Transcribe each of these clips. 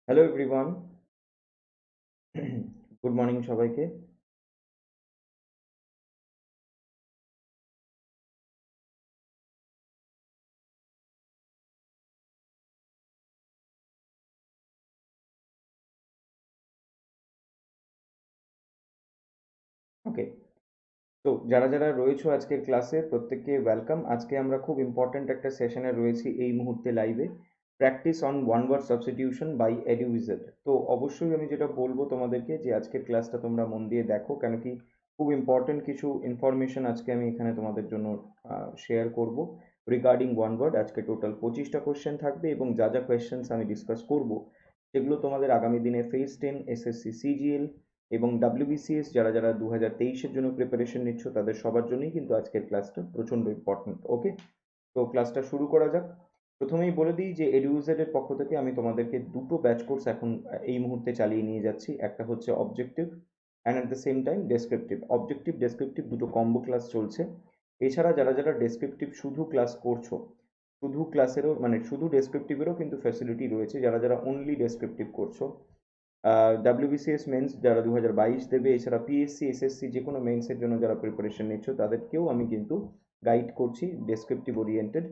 Hello everyone. Good morning সবাইকে। ওকে, তো যারা যারা রয়েছো আজকের ক্লাসে প্রত্যেককে ওয়েলকাম। আজকে আমরা খুব ইম্পর্ট্যান্ট একটা সেশনে রয়েছি এই মুহূর্তে লাইভে, practice on one word substitution by EduWizard। তো অবশ্যই আমি যেটা বলবো তোমাদেরকে যে আজকের ক্লাসটা তোমরা মন দিয়ে দেখো, কেন কি খুব ইম্পর্ট্যান্ট কিছু ইনফরমেশন আজকে আমি এখানে তোমাদের জন্য শেয়ার করব রিগার্ডিং ওয়ান ওয়ার্ড। আজকে টোটাল 25টা কোয়েশ্চেন থাকবে এবং যা যা কোয়েশ্চেন্স আমি ডিসকাস করব সেগুলো তোমাদের আগামী দিনে ফেজ 10 এসএসসি সিজিএল এবং WBCS যারা যারা 2023-এর জন্য প্রিপারেশন নিচ্ছ তাদের সবার জন্যই কিন্তু আজকের ক্লাসটা প্রচণ্ড ইম্পর্ট্যান্ট। ওকে, তো ক্লাসটা শুরু করা যাক। প্রথমেই বলে দিই যে EduWizard এর পক্ষ থেকে আমি তোমাদেরকে দুটো ব্যাচ কোর্স এখন এই মুহূর্তে চালিয়ে নিয়ে যাচ্ছি। একটা হচ্ছে objective and at the same time descriptive. Objective descriptive দুটো কম্বো ক্লাস চলছে। এছাড়া যারা যারা ডেসক্রিপটিভ শুধু ক্লাস করছো, শুধু ক্লাসেরও মানে শুধু ডেসক্রিপটিভেরও কিন্তু ফ্যাসিলিটি রয়েছে। যারা যারা অনলি ডেসক্রিপটিভ করছো, WBCS মেন্স যারা 2022 দেবে, এছাড়া পিএসসি এসএসসি যে কোনো মেন্সের জন্য যারা প্রিপারেশন নিচ্ছ তাদেরকেও আমি কিন্তু গাইড করছি ডেসক্রিপটিভ ওরিয়েন্টেড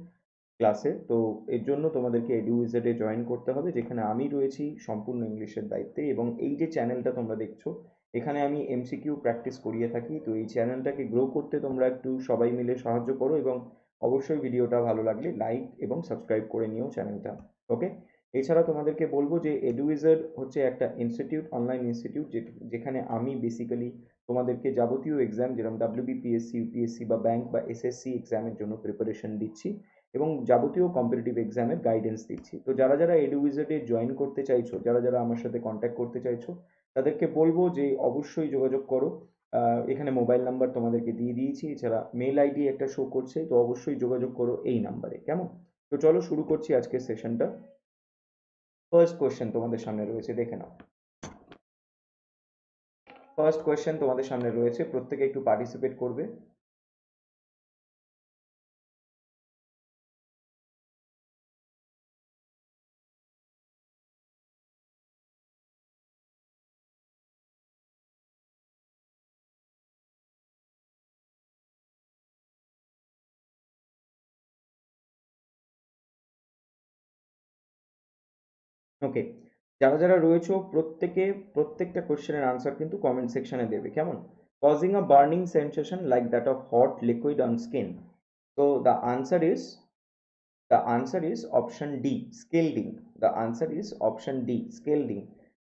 ক্লাসে। তো এর জন্য তোমাদেরকে EduWizard-এ জয়েন করতে হবে, যেখানে আমি রয়েছি সম্পূর্ণ ইংলিশের দায়িত্বে। এবং এই যে চ্যানেলটা তোমরা দেখছো, এখানে আমি এমসিকিউ প্র্যাকটিস করিয়ে থাকি। তো এই চ্যানেলটাকে গ্রো করতে তোমরা একটু সবাই মিলে সাহায্য করো এবং অবশ্যই ভিডিওটা ভালো লাগলে লাইক এবং সাবস্ক্রাইব করে নিও চ্যানেলটা। ওকে, এছাড়া তোমাদেরকে বলবো যে EduWizard হচ্ছে একটা ইনস্টিটিউট, অনলাইন ইনস্টিটিউট, যেখানে আমি বেসিক্যালি তোমাদেরকে যাবতীয় এক্সাম যেরকম WBPSC ইউপিএসসি বা ব্যাংক বা এসএসসি এক্সামের জন্য প্রিপারেশন দিচ্ছি এবং যাবতীয় কম্পিটিটিভ এক্সামের গাইডেন্স দিচ্ছি। তো যারা যারা EduWizard-এ জয়েন করতে চাইছো, যারা যারা আমার সাথে কন্ট্যাক্ট করতে চাইছো, তাদেরকে বলবো যে অবশ্যই যোগাযোগ করো। এখানে মোবাইল নাম্বার তোমাদেরকে দিয়ে দিয়েছি, এছাড়া মেল আইডি একটা শো করছে, তো অবশ্যই যোগাযোগ করো এই নাম্বারে। কেমন? তো চলো শুরু করছি আজকের সেশনটা। ফার্স্ট কোয়েশ্চেন তোমাদের সামনে রয়েছে, দেখে নাও। ফার্স্ট কোয়েশ্চেন তোমাদের সামনে রয়েছে, প্রত্যেকে একটু পার্টিসিপেট করবে। ওকে, যারা যারা রয়েছো প্রত্যেকে প্রত্যেকটা কোশ্চেনের আনসার কিন্তু কমেন্ট সেকশনে দেবে, কেমন? Causing a burning sensation like that of hot liquid on skin. So the answer is option D, scalding. The answer is option D, scalding.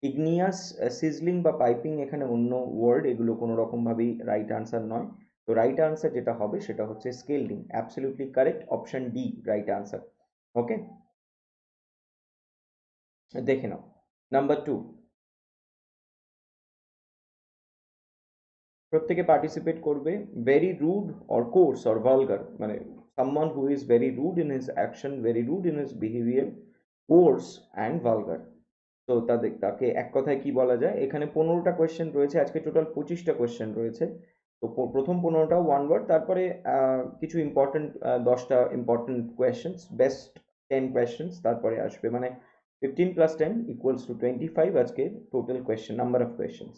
igneous sizzling বা পাইপিং এখানে অন্য ওয়ার্ড, এগুলো কোনো রকম ভাবেই রাইট আনসার নয়। তো রাইট আনসার যেটা হবে সেটা হচ্ছে scalding. Absolutely correct, option D right answer. Okay, দেখে নাও। নাম্বার 2, প্রত্যেকে পার্টিসিপেট করবে। Very rude or coarse or vulgar, মানে someone who is very rude in his action, very rude in his behaviour, coarse and vulgar. তো তাকে এক কথায় কি বলা যায়? এখানে 15টা কোয়েশ্চেন রয়েছে, আজকে টোটাল 25টা কোয়েশ্চেন রয়েছে। তো প্রথম 15টা ওয়ান ওয়ার্ড, তারপরে কিছু ইম্পর্টেন্ট 10টা ইম্পর্টেন্ট কোয়েশ্চেন্স, বেস্ট 10 কোয়েশ্চেন্স তারপরে আসবে, মানে 15 + 10 = 25 আজকে total question, number of questions.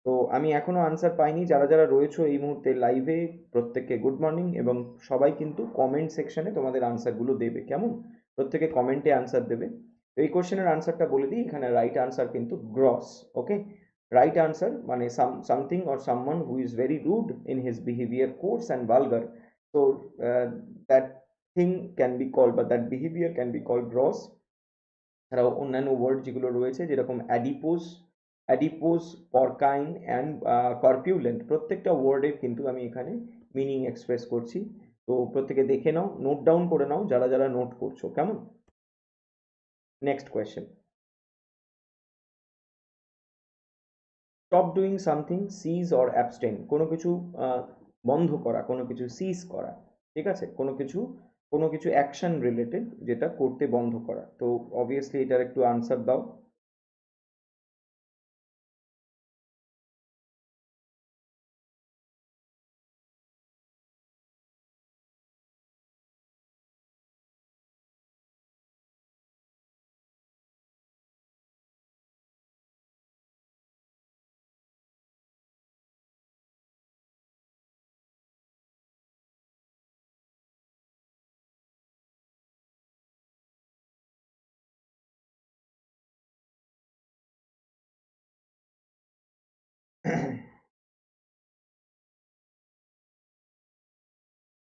তো আমি এখনো আনসার পাইনি। যারা যারা রয়েছো এই মুহূর্তে লাইভে, প্রত্যেককে গুড মর্নিং, এবং সবাই কিন্তু কমেন্ট সেকশনে তোমাদের আনসারগুলো দেবে, কেমন? প্রত্যেকে কমেন্টে আনসার দেবে। তো এই কোশ্চেনের আনসারটা বলে দিই, এখানে রাইট আনসার কিন্তু গ্রস। ওকে, রাইট আনসার মানে something or someone who is very rude in his behaviour, coarse and vulgar. তো that thing can be called বা that behaviour can be called gross. ছাড়াও অন্যান্য ওয়ার্ড যেগুলো রয়েছে যেরকম adipose, adipose, porcine and corpulent, প্রত্যেকটা ওয়ার্ডের কিন্তু আমি এখানে মিনিং এক্সপ্রেস করছি। তো প্রত্যেকে দেখে নাও, নোট ডাউন করে নাও যারা যারা নোট করছো, কেমন? Next question. Stop doing something, cease or abstain, কোনো কিছু বন্ধ করা, কোনো কিছু সিজ করা, ঠিক আছে? কোনো কিছু অ্যাকশন রিলেটেড যেটা করতে বন্ধ করা। তো অবভিয়াসলি এটার একটু আনসার দাও।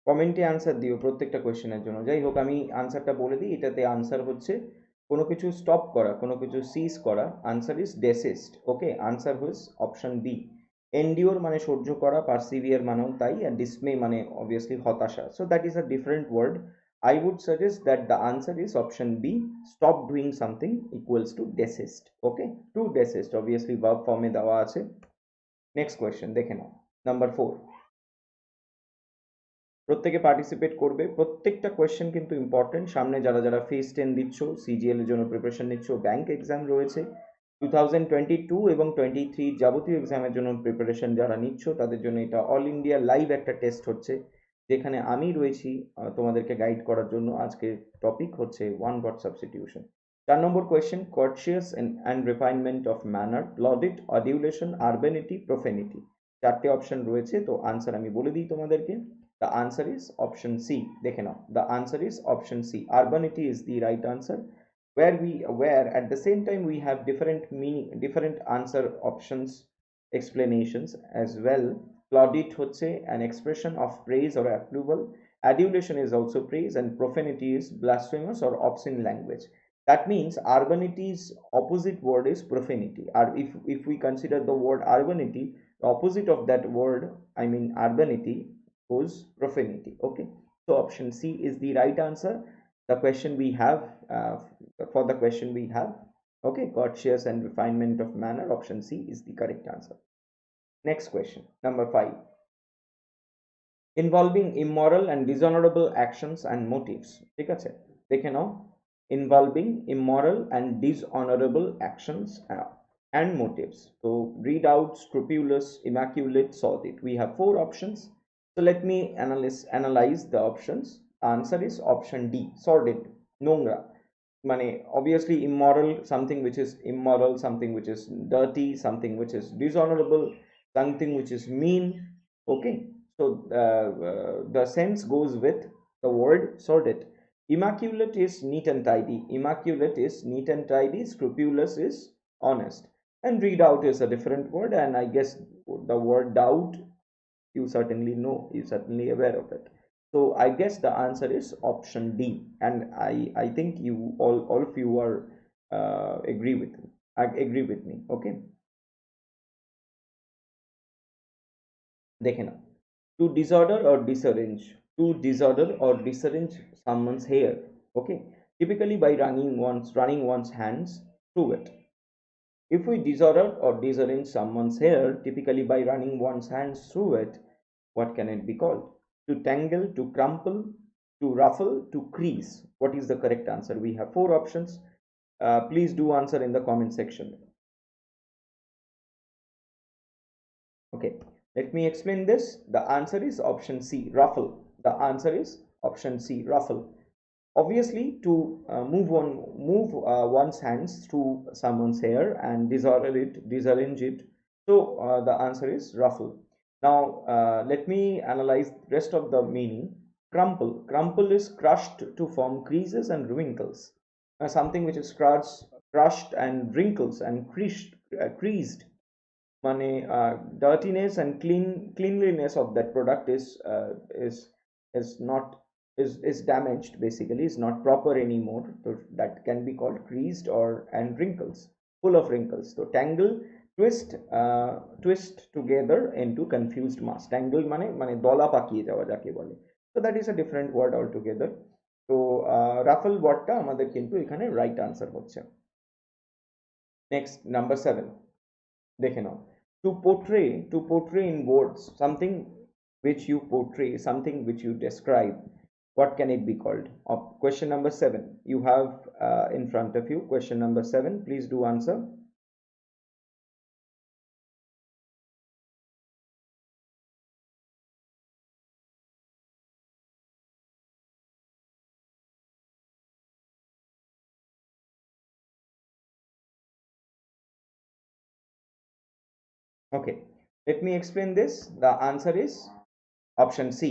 কমেন্টে আনসার দিও প্রত্যেকটা কোয়েশ্চেনের জন্য। যাই হোক, আমি আনসারটা বলে দিই। এটাতে আনসার হচ্ছে কোনো কিছু স্টপ করা, কোনো কিছু সিজ করা। Answer is desist. Okay, answer is option B. Endure মানে সহ্য করা, পারসিভিয়ার মানেও তাই, আর ডিসমে মানে অবভিয়াসলি হতাশা। So that is a different word. I would suggest that the answer is option B. Stop doing something equals to desist. Okay, to desist obviously verb form এ দেওয়া আছে। Next question দেখে নাও, নাম্বার 4। প্রত্যেকে participate করবে, প্রত্যেকটা question কিন্তু important. সামনে যারা যারা ফেজ 10 দিচ্ছ, সিজিএল এর জন্য প্রিপারেশন নিচ্ছ, ব্যাংক এক্সাম রয়েছে 2022 এবং 23 যাবতীয় এক্সামের জন্য প্রিপারেশন যারা নিচ্ছ, তাদের জন্য এটা অল ইন্ডিয়া লাইভ একটা টেস্ট হচ্ছে, যেখানে আমি রয়েছি তোমাদেরকে গাইড করার জন্য। আজকে টপিক হচ্ছে one word substitution. 4 number question, courteous and refinement of manner, plaudit, adulation, urbanity, profanity। 4টে অপশন রয়েছে, তো আনসার আমি বলে দিই তোমাদেরকে। The answer is option C. দেখে নাও, the answer is option C. Urbanity is the right answer. Where at the same time we have different meaning, different answer options, explanations as well. Plaudit হচ্ছে an expression of praise or approval. Adulation is also praise, and profanity is blasphemous or obscene language. That means urbanity's opposite word is profanity. Or if we consider the word urbanity, the opposite of that word, I mean urbanity, was profanity. Okay, so option C is the right answer. The question we have, for the question we have, okay, courteous and refinement of manner, option C is the correct answer. Next question, number 5, involving immoral and dishonorable actions and motives। ঠিক আছে, দেখে নাও, involving immoral and dishonorable actions and motives. So read out scrupulous, immaculate, sordid. We have 4 options. So let me analyze the options. Answer is option D, sordid, নোংরা। মানে obviously immoral, something which is immoral, something which is dirty, something which is dishonorable, something which is mean. Okay, so the sense goes with the word sordid. Immaculate is neat and tidy. Immaculate is neat and tidy. Scrupulous is honest. And read out is a different word, and I guess the word doubt, you certainly know, you're certainly aware of it. So I guess the answer is option D, and I think you all of you are agree with me. Okay, দেখে নাও, to disorder or disarrange, to disorder or disarrange someone's hair. Okay, typically by running one's hands through it. If we disorder or disarrange someone's hair, typically by running one's hands through it, what can it be called? To tangle, to crumple, to ruffle, to crease. What is the correct answer? We have 4 options. Please do answer in the comment section. Okay, let me explain this. The answer is option C, ruffle. The answer is option C, ruffle. Obviously, to move one's hands through someone's hair and disarrange it. So the answer is ruffle. Now let me analyze the rest of the meaning. Crumple, crumple is crushed to form creases and wrinkles. Something which is crushed and wrinkles and creased, মানে dirtiness and cleanliness of that product is not is damaged, basically is not proper anymore, so that can be called creased or and wrinkles, full of wrinkles. So tangle, twist together into confused mass. Tangle মানে দলা পাকিয়ে যাওয়া যাকে বলে। So that is a different word altogether. তো raffle ওয়ার্ডটা আমাদের কিন্তু এখানে রাইট আনসার হচ্ছে। নেক্সট, নাম্বার 7 দেখে নাও, to portray in words something which you portray, something which you describe, what can it be called? Question number 7 you have in front of you. Question number 7, please do answer. Okay, let me explain this. The answer is option C,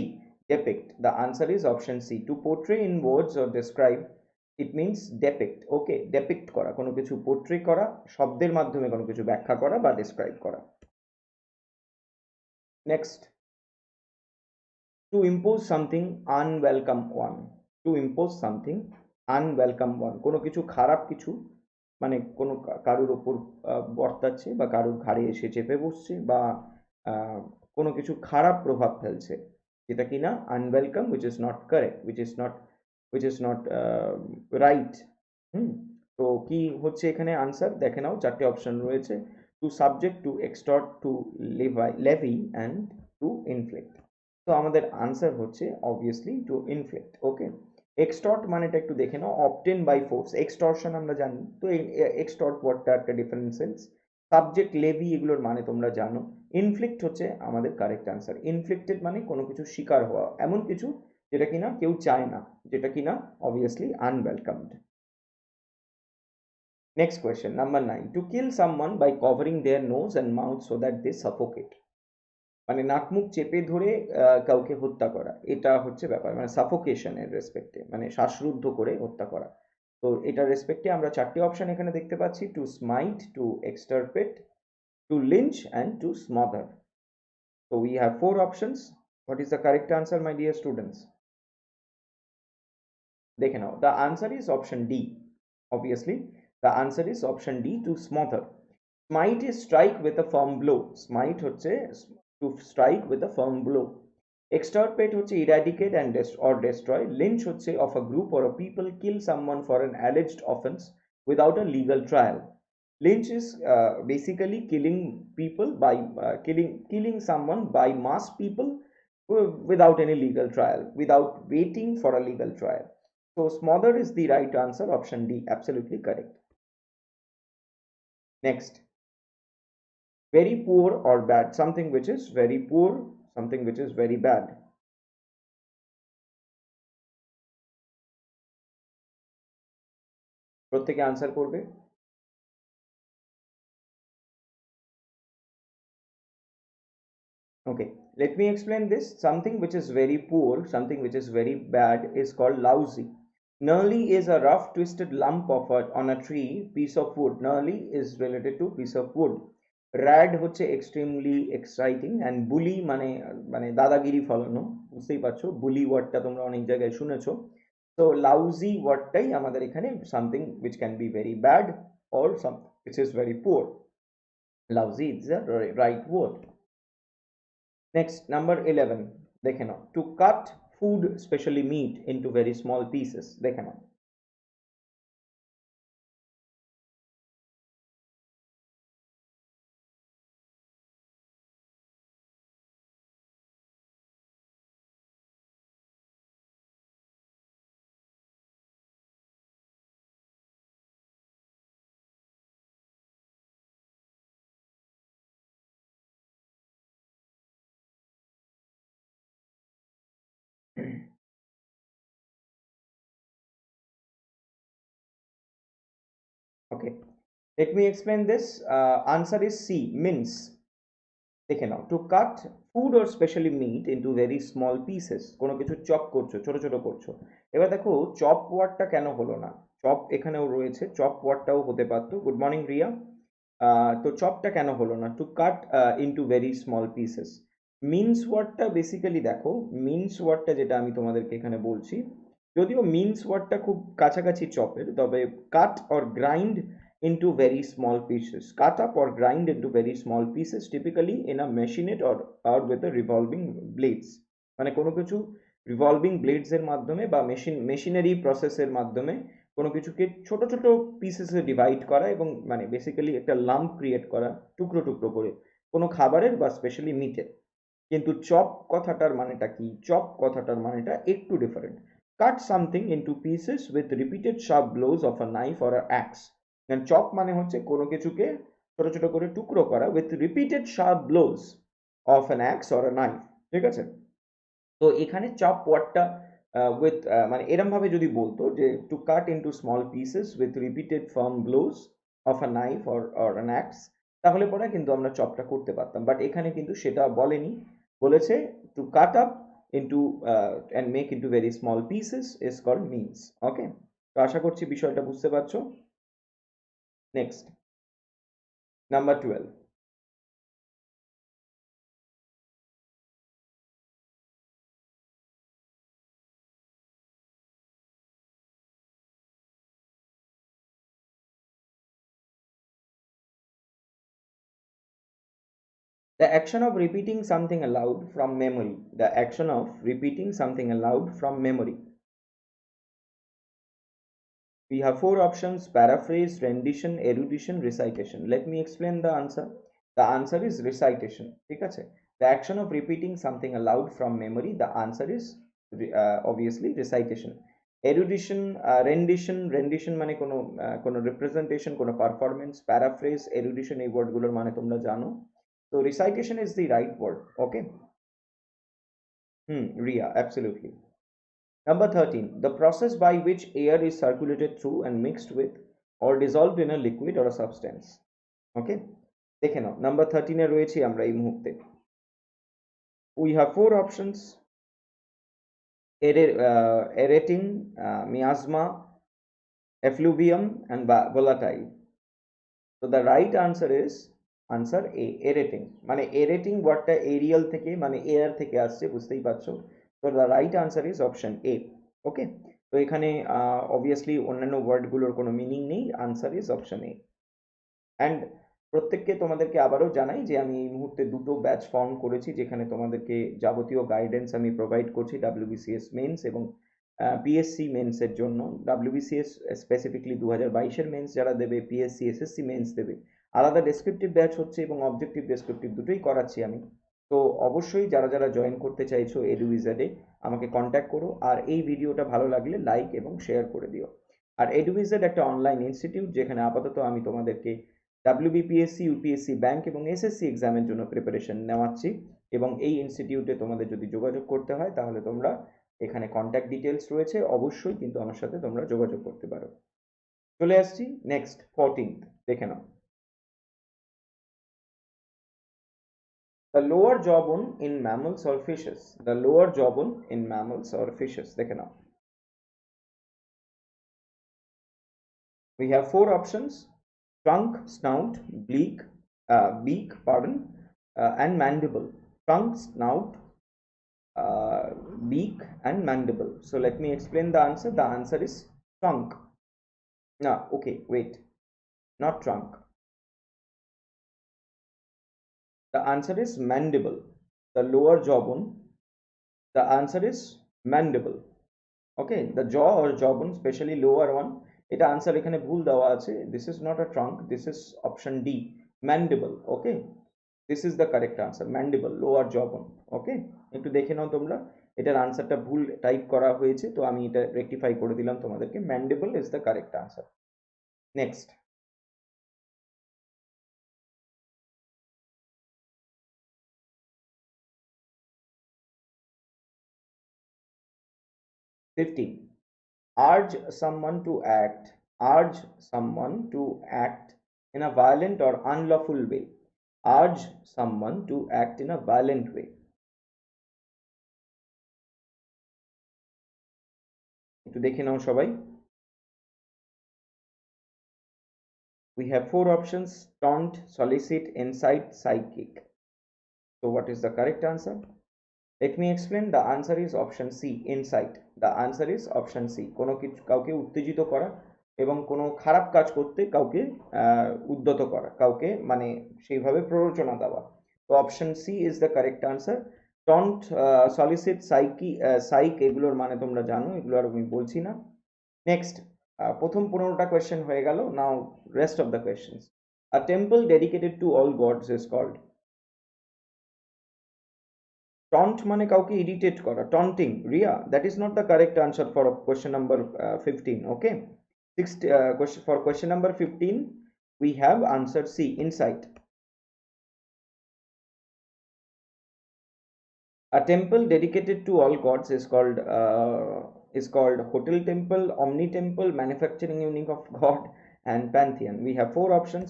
depict. The answer is option C. To portray in words or describe, it means depict. Okay, depict করা, কোনো কিছু portray করা, শব্দের মাধ্যমে কোনো কিছু ব্যাখ্যা করা বা describe করা। Next, to impose something unwelcome one, to impose something unwelcome one, কোনো কিছু খারাপ কিছু, মানে কোনো কারুর ওপর বর্তাচ্ছে বা কারুর ঘাড়ে এসে চেপে বসছে বা কোনো কিছু খারাপ প্রভাব ফেলছে, যেটা কিনা আনওয়েলকাম, which is not correct, which is not right. হুম, তো কি হচ্ছে এখানে আনসার দেখে নাও, চারটে অপশন রয়েছে, to subject, to extort, to levy and to inflict. তো আমাদের আনসার হচ্ছে obviously to inflict. Okay, extort মানেটা একটু দেখে নাও, অবটেন বাই ফোর্স, এক্সটর্শন আমরা জানি, তো এই এক্সটর্ট ওয়ার্ডটা একটা ডিফারেন্ট সেন্স। সাবজেক্ট, লেভি এগুলোর মানে তোমরা জানো। ইনফ্লিক্ট হচ্ছে আমাদের কারেক্ট আনসার। ইনফ্লিক্টেড মানে কোনো কিছু শিকার হওয়া, এমন কিছু যেটা কিনা কেউ চায় না, যেটা কিনা obviously unwelcomed. Next question number 9, to kill someone by covering their nose and mouth so that they suffocate, মানে নাক মুখ চেপে ধরে কাউকে হত্যা করা, এটা হচ্ছে ব্যাপার, মানে সাফোকেশনের রেসপেক্টে, মানে শ্বাসরুদ্ধ করে হত্যা করা। তো এটার রেসপেক্টে আমরা চারটে অপশন এখানে দেখতে পাচ্ছি, to smite, to extirpate, to lynch and to smother. So we have four options. What is the correct answer, my dear students? দেখে নাও, the answer is option D. Obviously, the answer is option D, to smother. Smite is strike with a firm blow. Smite হচ্ছে to strike with a firm blow. Extirpate হচ্ছে eradicate and or destroy. Lynch হচ্ছে of a group or a people kill someone for an alleged offense without a legal trial. Lynch is basically killing people by killing someone by mass people without any legal trial, without waiting for a legal trial. So smother is the right answer, option D, absolutely correct. Next, very poor or bad, something which is very poor, something which is very bad. প্রত্যেকে answer করবে। Okay, let me explain this. Something which is very poor, something which is very bad is called lousy. Gnarly is a rough twisted lump of on a tree, piece of wood. Gnarly is related to piece of wood. Rad হচ্ছে extremely exciting, and bully মানে মানে দাদাগিরি ফলানো, বুঝতেই পারছো, বুলি ওয়ার্ডটা তোমরা অনেক জায়গায় শুনেছো। তো লাউজি ওয়ার্ডটাই আমাদের এখানে something which can be very bad or something which is very poor. Lousy is the right word. Next, number 11, দেখে নাও, to cut food, especially meat, into very small pieces, দেখে নাও। Okay, let me explain this. Answer is C, mince. দেখে নাও, to cut food or especially meat into very small pieces, কোনো কিছু chop করছো, ছোট ছোট করছো। এবার দেখো চপ ওয়ার্ডটা কেন হলো না, চপ এখানেও রয়েছে, চপ ওয়ার্ডটাও হতে পারতো। Good morning Riya. তো চপটা কেন হলো না, two cut into very small pieces. Means ওয়ার্ডটা বেসিক্যালি দেখো, মিন্স ওয়ার্ডটা যেটা আমি তোমাদেরকে এখানে বলছি, যদিও মিন্স ওয়ার্ডটা খুব কাছাকাছি চপের, তবে cut or grind into very small pieces, cut up or grind into very small pieces, typically in a machinate or with a revolving blades, মানে কোনো কিছু রিভলভিং ব্লেডস এর মাধ্যমে বা মেশিনারি প্রসেসের মাধ্যমে কোনো কিছুকে ছোট ছোট পিসেসে ডিভাইড করা এবং মানে বেসিক্যালি একটা লাম্প ক্রিয়েট করা, টুকরো টুকরো করে কোনো খাবারের বা স্পেশালি মিটের। কিন্তু চপ কথাটার মানেটা কি, চপ কথাটার মানেটা একটু different. Cut something into pieces with repeated sharp blows of a knife or a axe. Chop মানে হচ্ছে কোনো কিছুকে ছোট ছোট করে টুকরো করা with repeated sharp blows of an axe or a knife, ঠিক আছে। তো এখানে চপ ওয়ার্ডটা উইথ মানে এরম ভাবে যদি বলতো যে to cut into small pieces with repeated firm blows of a knife or an axe, তাহলে পরে কিন্তু আমরা চপটা করতে পারতাম, বাট এখানে কিন্তু সেটা বলেনি, বলেছে to cut up into and make into very small pieces is called mince. Okay, তো আশা করছি বিষয়টা বুঝতে পারছো। Next, number 12, The action of repeating something aloud from memory. The action of repeating something aloud from memory. We have four options: paraphrase, rendition, erudition, recitation. Let me explain the answer. The answer is recitation. ঠিক আছে? The action of repeating something aloud from memory. The answer is obviously recitation. Erudition, rendition মানে কোনো representation, কোনো performance. Paraphrase, erudition এই ওয়ার্ডগুলোর মানে তোমরা জানো। So recitation is the right word. Okay. Ria, absolutely. Number 13, the process by which air is circulated through and mixed with or dissolved in a liquid or a substance. Okay, দেখে নাও number 13 এ রয়েছি আমরা এই মুহূর্তে। We have four options: aerating, miasma, effluvium, and volatile. So the right answer is answer A, aerating. মানে aerating ওয়ার্ডটা Arial থেকে মানে air থেকে আসছে, বুঝতেই পারছো। So the right answer is option A. ওকে, তো এখানে অবভিয়াসলি অন্যান্য ওয়ার্ডগুলোর কোনো মিনিং নেই, answer is option A. And প্রত্যেককে তোমাদেরকে আবারও জানাই যে আমি এই মুহূর্তে দুটো ব্যাচ ফর্ম করেছি, যেখানে তোমাদেরকে যাবতীয় গাইডেন্স আমি প্রোভাইড করছি WBCS মেন্স এবং পিএসসি মেন্সের জন্য। WBCS স্পেসিফিকলি 2022-এর মেন্স যারা দেবে, পিএসসি এসএসসি মেন্স দেবে, আলাদা ডেসক্রিপটিভ ব্যাচ হচ্ছে এবং অবজেক্টিভ ডেসক্রিপটিভ দুটোই করাচ্ছি আমি। তো অবশ্যই যারা যারা জয়েন করতে চাইছো EduWizard-এ আমাকে কন্ট্যাক্ট করো, আর এই ভিডিওটা ভালো লাগলে লাইক এবং শেয়ার করে দিও। আর EduWizard একটা অনলাইন ইনস্টিটিউট, যেখানে আপাতত আমি তোমাদেরকে WBPSC, ইউপিএসসি, ব্যাংক এবং এসএসসি এক্সামের জন্য প্রিপারেশন নেওয়াচ্ছি। এবং এই ইনস্টিটিউটে তোমাদের যদি যোগাযোগ করতে হয় তাহলে তোমরা এখানে কন্ট্যাক্ট ডিটেলস রয়েছে, অবশ্যই কিন্তু আমার সাথে তোমরা যোগাযোগ করতে পারো। চলে আসছি নেক্সট 14th, দেখে নাও। The lower jawbone in mammals or fishes. The lower jawbone in mammals or fishes. দেখে নাও। We have four options: trunk, snout, beak, and mandible. Trunk, snout, beak, and mandible. So let me explain the answer. The answer is trunk. No, okay, wait, not trunk. The answer is mandible. The lower jawbone. The answer is mandible. Okay, the jaw or jawbone, especially lower one. এটা answer এখানে ভুল দেওয়া আছে। This is not a trunk. This is option D, mandible. Okay, this is the correct answer, mandible, lower jawbone. Okay, একটু দেখে নাও তোমরা, এটার আনসারটা ভুল টাইপ করা হয়েছে, তো আমি এটা রেকটিফাই করে দিলাম তোমাদেরকে। mandible is the correct answer. Next, #15, urge someone to act in a violent or unlawful way. Urge someone to act in a violent way. একটু দেখে নাও সবাই। We have four options: taunt, solicit, incite, psychic. So what is the correct answer? Let me explain. The answer is option C, incite. The answer is option C. কোনো কিছু কাউকে উত্তেজিত করা এবং কোনো খারাপ কাজ করতে কাউকে উদ্যত করা, কাউকে মানে সেইভাবে প্ররোচনা দেওয়া। তো option C is the correct answer. Taunt, solicit, psych এগুলোর মানে তোমরা জানো, এগুলো আর আমি বলছি না। নেক্সট, প্রথম 15টা কোয়েশ্চেন হয়ে গেল। Now rest of the questions. A temple dedicated to all gods is called. Taunt মানে কাউকে ইরিটেট করা, taunting. Riya, that is not the correct answer for question number 15. Okay, for question number 15 we have answered C, incite. A temple dedicated to all gods is called hotel temple, omni temple, manufacturing unit of god, and pantheon. We have four options.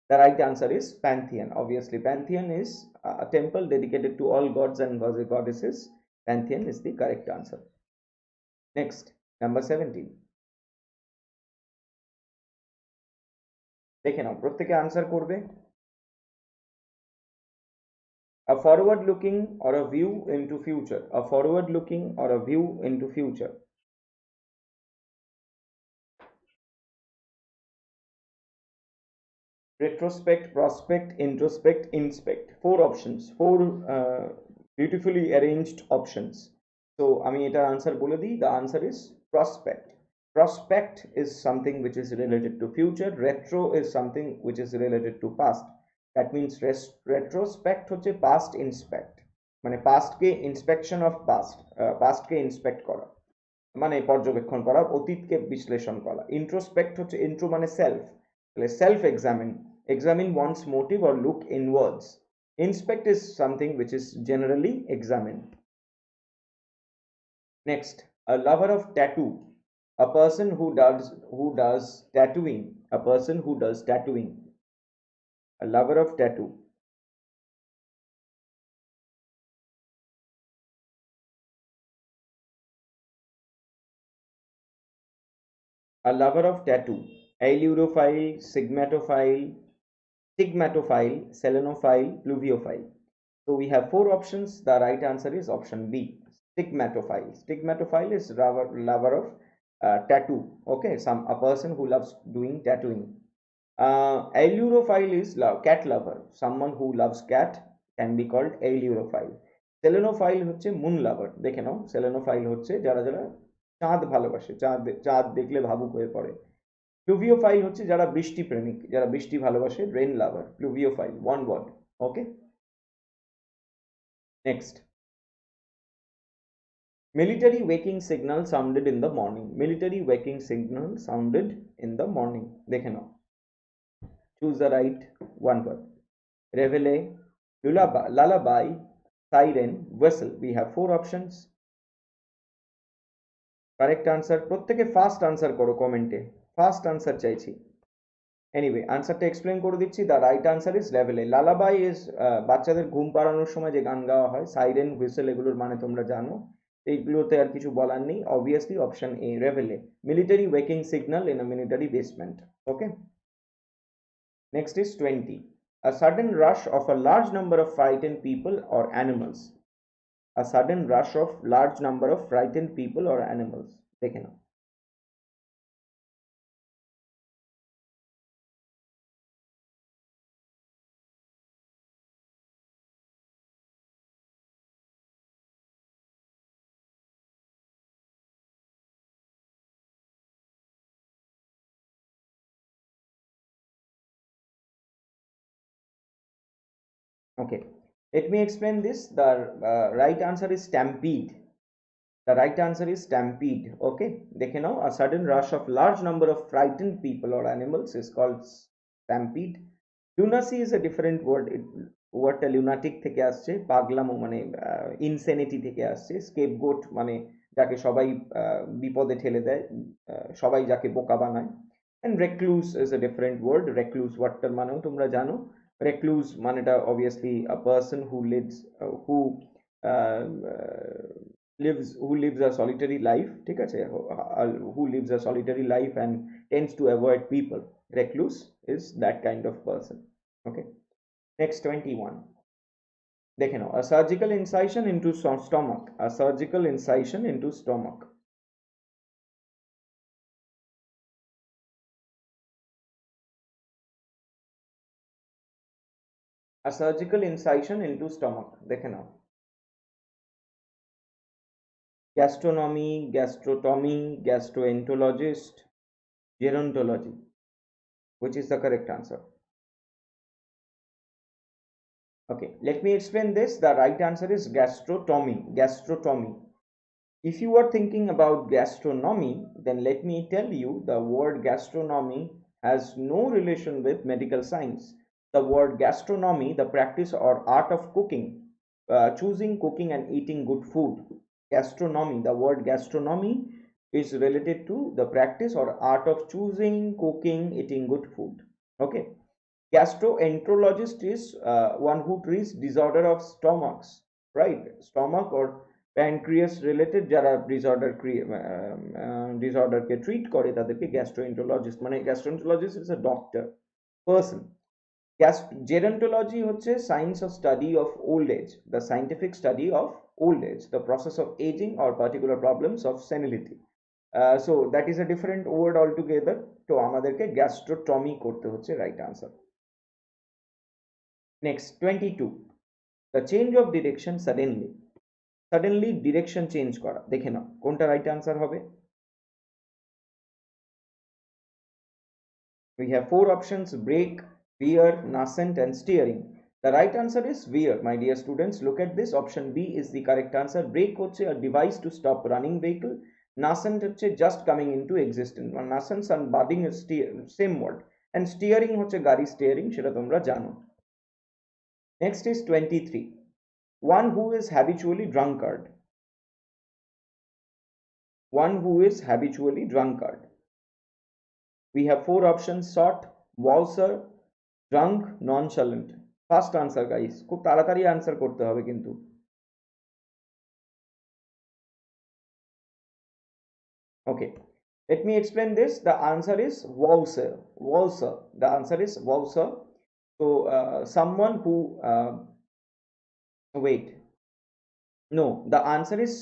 The right answer is pantheon. Obviously pantheon is a temple dedicated to all gods and goddesses. Pantheon is the correct answer. Next, number 17. দেখে নাও, প্রত্যেকে answer করবে। A forward looking or a view into future. A forward looking or a view into future. retrospect, prospect, introspect, inspect. Four options, four beautifully arranged options. So I mean, answer bole di. The answer is prospect. Prospect is something which is related to future. Retro is something which is related to past. That means retrospect হচ্ছে past inspect, মানে past K inspection of past K inspect করা, মানে পর্যবেক্ষণ করা, অতীতকে বিশ্লেষণ করা। Introspect হচ্ছে, ইন্ট্রো মানে সেলফ, তাহলে self examine one's motive or look inwards. Inspect is something which is generally examined. Next, a lover of tattoo, a person who does tattooing, a person who does tattooing, a lover of tattoo. A lover of tattoo, allurophile, stigmatophile, selenophile, pluviophile. So we have four options. The right answer is option B, stigmatophile. Stigmatophile is lover of tattoo. Okay, a person who loves doing tattooing. Allurophile is cat lover. Someone who loves cat can be called allurophile. Selenophile হচ্ছে moon lover. দেখে নাও, selenophile হচ্ছে যারা যারা চাঁদ ভালোবাসে, চাঁদ দেখলে ভাবুক হয়ে পড়ে। প্লুভিওফাইল হচ্ছে যারা বৃষ্টি প্রেমিক, যারা বৃষ্টি ভালোবাসে, rain lover. প্লুভিওফাইল, one word. Okay. Next, military waking signal sounded in the morning. Military waking signal sounded in the morning. দেখে নাও, choose the right one word. Reveille, lullaby, siren, whistle. We have four options. Correct answer প্রত্যেকে fast answer করো, কমেন্টে fast answer চাইছি। Anyway, আনসারটা explain করে দিচ্ছি। The right answer is reveille. Lullaby is বাচ্চাদের ঘুম পাড়ানোর সময় যে গান গাওয়া হয়। সাইরেন, হুইসেল এগুলোর মানে তোমরা জানো, এইগুলোতে আর কিছু বলার নেই। Obviously option A, reveille, military waking signal in a military basement. Okay, next is 20, a sudden rush of a large number of frightened people or animals. A sudden rush of large number of frightened people or animals. দেখে নাও। Okay, let me explain this. The right answer is stampede. The right answer is stampede. Okay, দেখে নাও, a sudden rush of large number of frightened people or animals is called stampede. Lunacy is a different word. ওয়ার্ডটা lunatic থেকে আসছে, পাগলামো মানে insanity থেকে আসছে। scapegoat মানে যাকে সবাই বিপদে ঠেলে দেয়, সবাই যাকে বোকা বানায়। and recluse is a different word. recluse ওয়ার্ডটার মানেও তোমরা জানো। recluse মানেটা obviously a person who lives a solitary life, ঠিক আছে, who lives a solitary life and tends to avoid people. Recluse is that kind of person. Okay, next 21, দেখে নাও, a surgical incision into stomach. A surgical incision into stomach. A surgical incision into stomach. দেখে নাও, gastronomy, gastrotomy, gastroenterologist, gerontology. Which is the correct answer? Okay, let me explain this. The right answer is gastrotomy. Gastrotomy. If you are thinking about gastronomy, then let me tell you the word gastronomy has no relation with medical science. The word gastronomy, the practice or art of cooking, choosing, cooking and eating good food. Gastronomy, the word gastronomy is related to the practice or art of choosing, cooking, eating good food. Okay. Gastroenterologist is one who treats disorder of stomachs, right? Stomach or pancreas related যারা disorder কে treat করে তাদেরকে gastroenterologist, মানে gastroenterologist is a doctor person. Gerontology হচ্ছে science of study of old age, the scientific study of old age, the process of aging or particular problems of senility. So that is a different word altogether. তো আমাদেরকে gastrotomy করতে হচ্ছে right answer. Next, 22. The change of direction suddenly. Suddenly direction change করা, দেখে নাও কোনটা right answer হবে। We have four options: brake, veer, nascent and steering. The right answer is veer, my dear students. Look at this. Option B is the correct answer. Brake হচ্ছে a device to stop running vehicle. Nascent হচ্ছে just coming into existence. Nascent and budding is same word. And steering হচ্ছে গাড়ি steering, সেটা তোমরা জানো। Next is 23. One who is habitually drunkard. One who is habitually drunkard. We have four options: short, waltzer, drunk, nonchalant. First answer guys, খুব তাড়াতাড়ি answer করতে হবে কিন্তু। Okay, let me explain this. The answer is waltzer. Waltzer, the answer is waltzer. So someone who wait, no, the answer is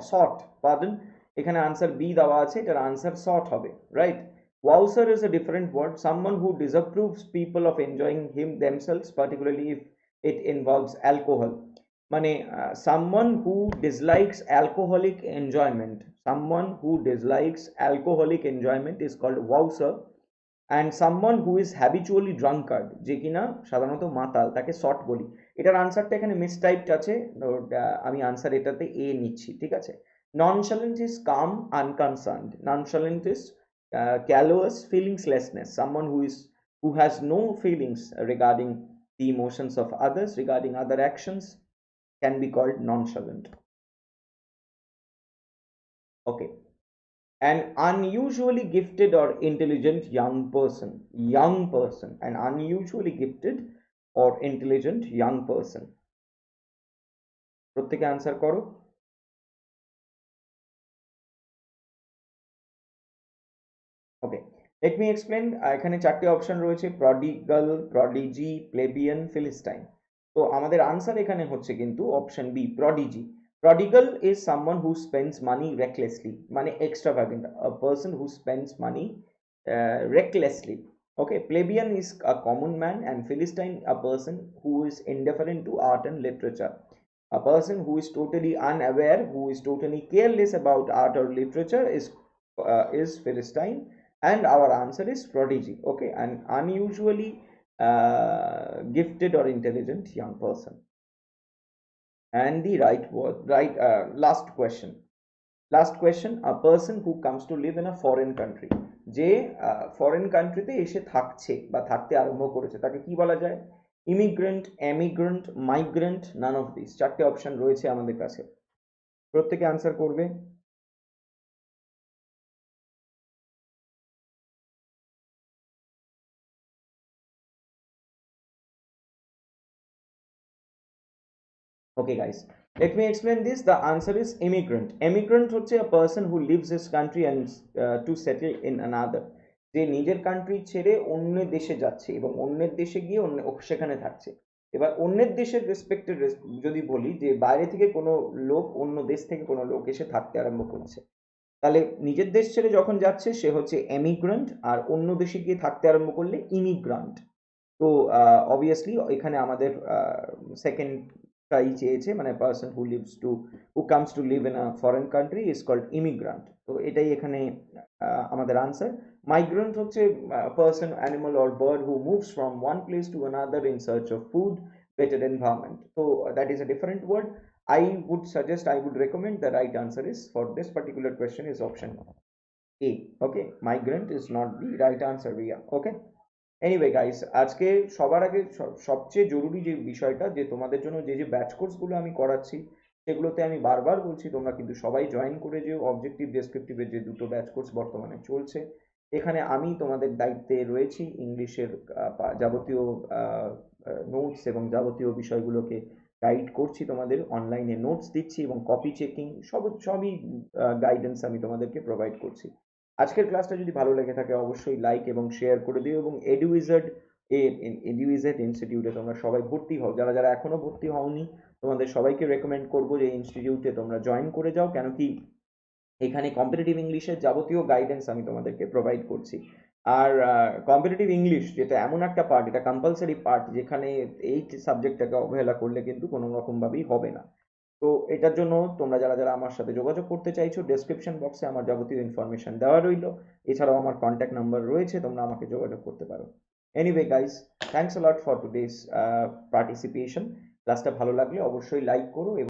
short, pardon, এখানে answer B দেওয়া আছে, এটার answer short হবে, right? Wowser is a different word. Someone who disapproves people of enjoying themselves, particularly if it involves alcohol. মানে someone who dislikes alcoholic enjoyment. Someone who dislikes alcoholic enjoyment is called wowser. And someone who is habitually drunkard, যে কিনা সাধারণত মাতাল, তাকে short বলি। এটার আনসারটা এখানে মিসটাইপড আছে, আমি আনসার এটাতে এ নিচ্ছি, ঠিক আছে। Nonchalant is calm, unconcerned. Nonchalant is callous, feelingslessness. Someone who has no feelings regarding the emotions of others, regarding other actions, can be called nonchalant. Okay. An unusually gifted or intelligent young person. An unusually gifted or intelligent young person. প্রত্যেকে answer করো। ওকে, let me explain. এখানে চারটে option রয়েছে: প্রডিগাল, prodigy, plebeian, ফিলিস্টাইন। তো আমাদের answer এখানে হচ্ছে কিন্তু option B, prodigy. Prodigal is someone who spends money recklessly, মানে extravagant, a person who spends money recklessly. Okay, plebeian is a common man, and philistine a person who is indifferent to art and literature. A person who is totally unaware, who is totally careless about art or literature is philistine, and our answer is prodigy. Okay, an unusually gifted or intelligent young person. And the last question, a person who comes to live in a foreign country, যে foreign কান্ট্রিতে এসে থাকছে বা থাকতে আরম্ভ করেছে, তাকে কি বলা যায়? Immigrant, emigrant, migrant, none of this. চারটে অপশন রয়েছে আমাদের কাছে, প্রত্যেকে আনসার করবে। Okay guys, let me explain this. The answer is immigrant. Immigrant হচ্ছে a person who leaves his country and to settle in another. যে নিজের কান্ট্রি ছেড়ে অন্য দেশে যাচ্ছে এবং অন্যের দেশে গিয়ে সেখানে থাকছে। এবার অন্যের দেশের রেসপেক্টেড যদি বলি, যে বাইরে থেকে কোনো লোক, অন্য দেশ থেকে কোনো লোক এসে থাকতে আরম্ভ করেছে, তাহলে নিজের দেশ ছেড়ে যখন যাচ্ছে সে হচ্ছে এমিগ্রান্ট, আর অন্য দেশে গিয়ে থাকতে আরম্ভ করলে ইমিগ্রান্ট। তো অবভিয়াসলি এখানে আমাদের সেকেন্ড টাই চেয়েছে, মানে person who comes to live in a foreign country is called immigrant. তো এটাই এখানে আমাদের আনসার। মাইগ্রেন্ট হচ্ছে person, animal or bird who moves from one place to another in search of food, better environment. তো that is a different word. I would recommend the right answer is for this particular question is option A. Okay, migrant is not the right answer, Ria. Okay, anyway guys, আজকে সবার আগে সবচেয়ে জরুরি যে বিষয়টা, যে তোমাদের জন্য যে ব্যাচ কোর্সগুলো আমি করাচ্ছি, সেগুলোতে আমি বারবার বলছি তোমরা কিন্তু সবাই জয়েন করে যেও। অবজেক্টিভ ডেসক্রিপটিভের যে দুটো ব্যাচ কোর্স বর্তমানে চলছে, এখানে আমি তোমাদের দায়িত্বে রয়েছি ইংলিশের যাবতীয় নোটস এবং যাবতীয় বিষয়গুলোকে গাইড করছি, তোমাদের অনলাইনে নোটস দিচ্ছি এবং কপি চেকিং সবই গাইডেন্স আমি তোমাদেরকে প্রোভাইড করছি। আজকের ক্লাসটা যদি ভালো লেগে থাকে অবশ্যই লাইক এবং শেয়ার করে দিও, এবং এডুইজার্ড ইনস্টিটিউটে তোমরা সবাই ভর্তি হও। যারা যারা এখনো ভর্তি হওনি, তোমাদের সবাইকে রেকমেন্ড করবো যে ইনস্টিটিউটে তোমরা জয়েন করে যাও, কেন কি এখানে কম্পিটিটিভ ইংলিশের যাবতীয় গাইডেন্স আমি তোমাদেরকে প্রোভাইড করছি। আর কম্পিটিটিভ ইংলিশ যেটা এমন একটা পার্ট, এটা কম্পালসারি পার্ট, যেখানে এই সাবজেক্টটাকে অবহেলা করলে কিন্তু কোনো রকমভাবেই হবে না। তো এটার জন্য তোমরা যারা যারা আমার সাথে যোগাযোগ করতে চাইছো, ডেসক্রিপশন বক্সে আমার যাবতীয় ইনফরমেশন দেওয়া রইলো। এছাড়াও আমার কন্ট্যাক্ট নাম্বার রয়েছে, তোমরা আমাকে যোগাযোগ করতে পারো। Anyway guys, thanks a lot for today's participation. ক্লাসটা ভালো লাগলে অবশ্যই লাইক করো।